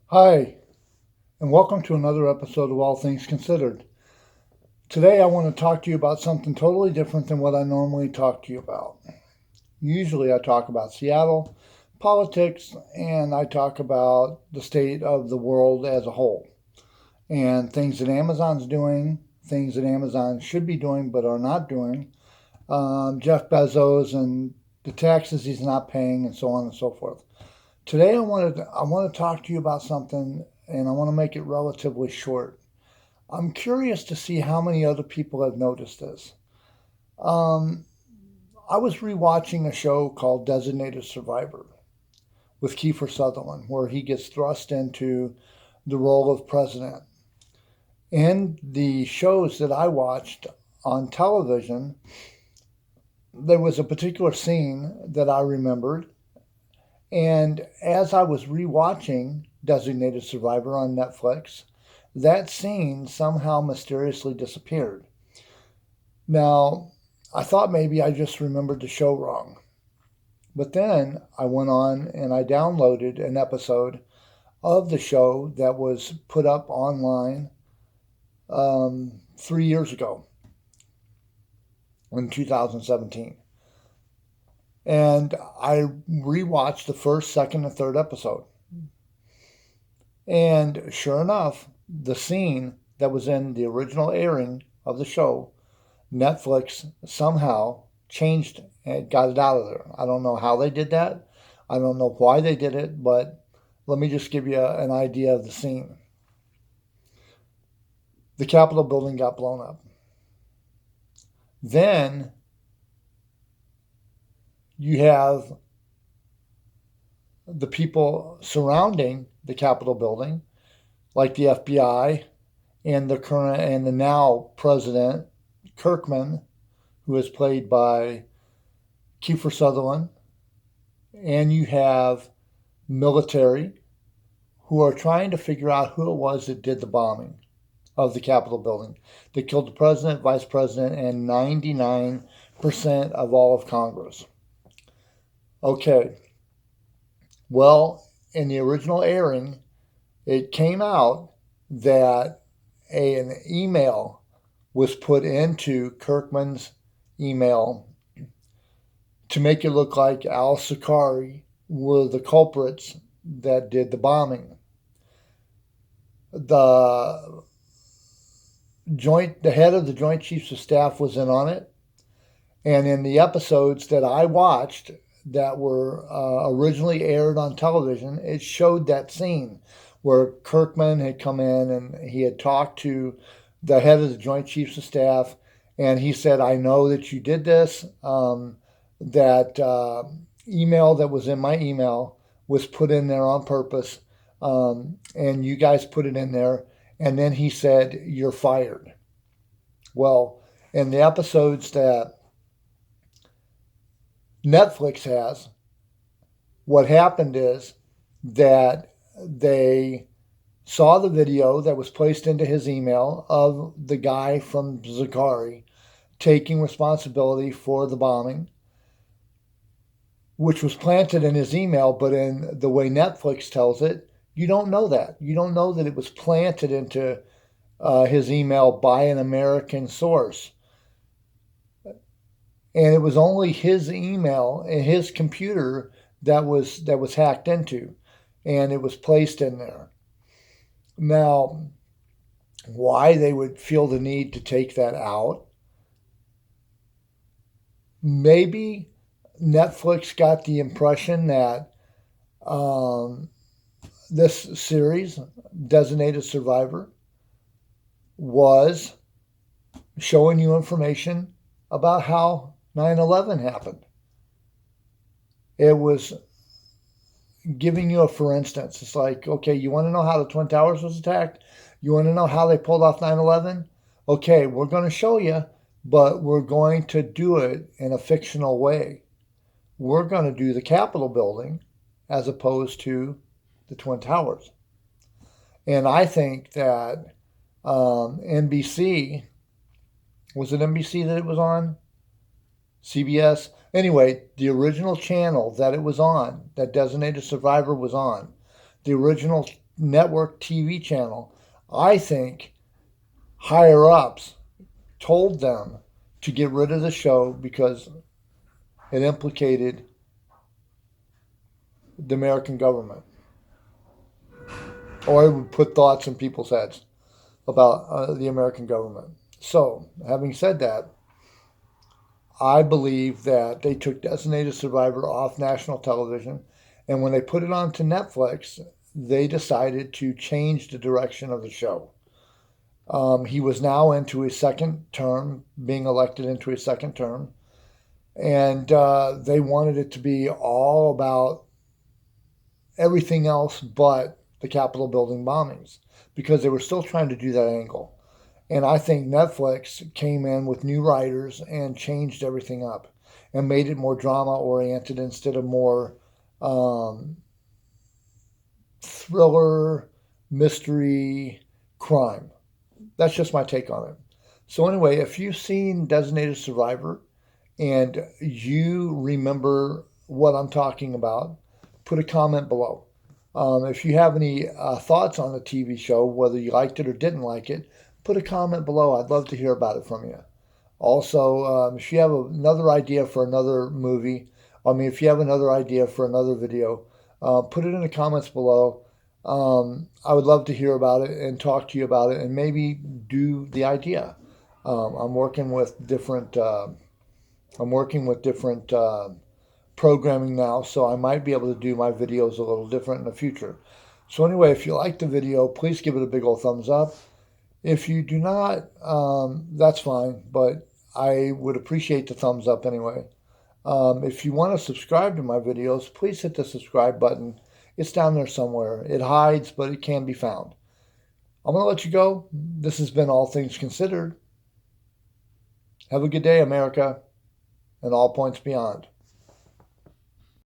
Hi, and welcome to another episode of All Things Considered. Today, I want to talk to you about something totally different than what I normally talk to you about. Usually, I talk about Seattle, politics, and I talk about the state of the world as a whole and things that Amazon's doing, things that Amazon should be doing but are not doing, Jeff Bezos and the taxes he's not paying, and so on and so forth. Today, I want to talk to you about something, and I want to make it relatively short. I'm curious to see how many other people have noticed this. Um, I was rewatching a show called Designated Survivor with Kiefer Sutherland, where he gets thrust into the role of president. In the shows that I watched on television, there was a particular scene that I remembered. And as I was rewatching Designated Survivor on Netflix, that scene somehow mysteriously disappeared. Now, I thought maybe I just remembered the show wrong. But then I went on and I downloaded an episode of the show that was put up online 3 years ago in 2017. And I rewatched the first, second, and third episode. And sure enough, the scene that was in the original airing of the show, Netflix somehow changed and got it out of there. I don't know how they did that. I don't know why they did it, but let me just give you an idea of the scene. The Capitol building got blown up. Then you have the people surrounding the Capitol building, like the FBI and the current and the now president Kirkman, who is played by Kiefer Sutherland, and you have military who are trying to figure out who it was that did the bombing of the Capitol building. They killed the president, vice president, and 99% of all of Congress. Okay, well, in the original airing, it came out that an email was put into Kirkman's email to make it look like Al Sakari were the culprits that did the bombing. The the head of the Joint Chiefs of Staff was in on it, and in the episodes that I watched that were originally aired on television, it showed that scene where Kirkman had come in and he had talked to the head of the Joint Chiefs of Staff, and he said, "I know that you did this. That email that was in my email was put in there on purpose, and you guys put it in there." And then he said, "You're fired." Well, in the episodes that Netflix has, what happened is that they saw the video that was placed into his email of the guy from Zakari taking responsibility for the bombing, which was planted in his email, but in the way Netflix tells it, you don't know that. You don't know that it was planted into his email by an American source. And it was only his email and his computer that was hacked into, and it was placed in there. Now, why they would feel the need to take that out? Maybe Netflix got the impression that this series, Designated Survivor, was showing you information about how 9/11 happened. It was giving you a for instance. It's like, okay, you want to know how the Twin Towers was attacked? You want to know how they pulled off 9/11? Okay, we're going to show you, but we're going to do it in a fictional way. We're going to do the Capitol building as opposed to the Twin Towers. And I think that NBC, was it NBC that it was on? CBS? Anyway, the original channel that it was on, that Designated Survivor was on, the original network TV channel. I think higher ups told them to get rid of the show because it implicated the American government, or it would put thoughts in people's heads about the American government. So, having said that, I believe that they took Designated Survivor off national television, and when they put it onto Netflix, they decided to change the direction of the show. He was now into his second term, being elected into his second term, and they wanted it to be all about everything else but the Capitol building bombings because they were still trying to do that angle. And I think Netflix came in with new writers and changed everything up and made it more drama oriented instead of more thriller, mystery, crime. That's just my take on it. So anyway, if you've seen Designated Survivor and you remember what I'm talking about, put a comment below. If you have any thoughts on the TV show, whether you liked it or didn't like it, put a comment below. I'd love to hear about it from you. Also, if you have another idea for another movie, if you have another idea for another video, put it in the comments below. I would love to hear about it and talk to you about it and maybe do the idea. I'm working with different programming now, so I might be able to do my videos a little different in the future. So anyway, if you like the video, please give it a big old thumbs up. If you do not, that's fine, but I would appreciate the thumbs up anyway. If you want to subscribe to my videos, please hit the subscribe button. It's down there somewhere. It hides, but it can be found. I'm going to let you go. This has been All Things Considered. Have a good day, America, and all points beyond.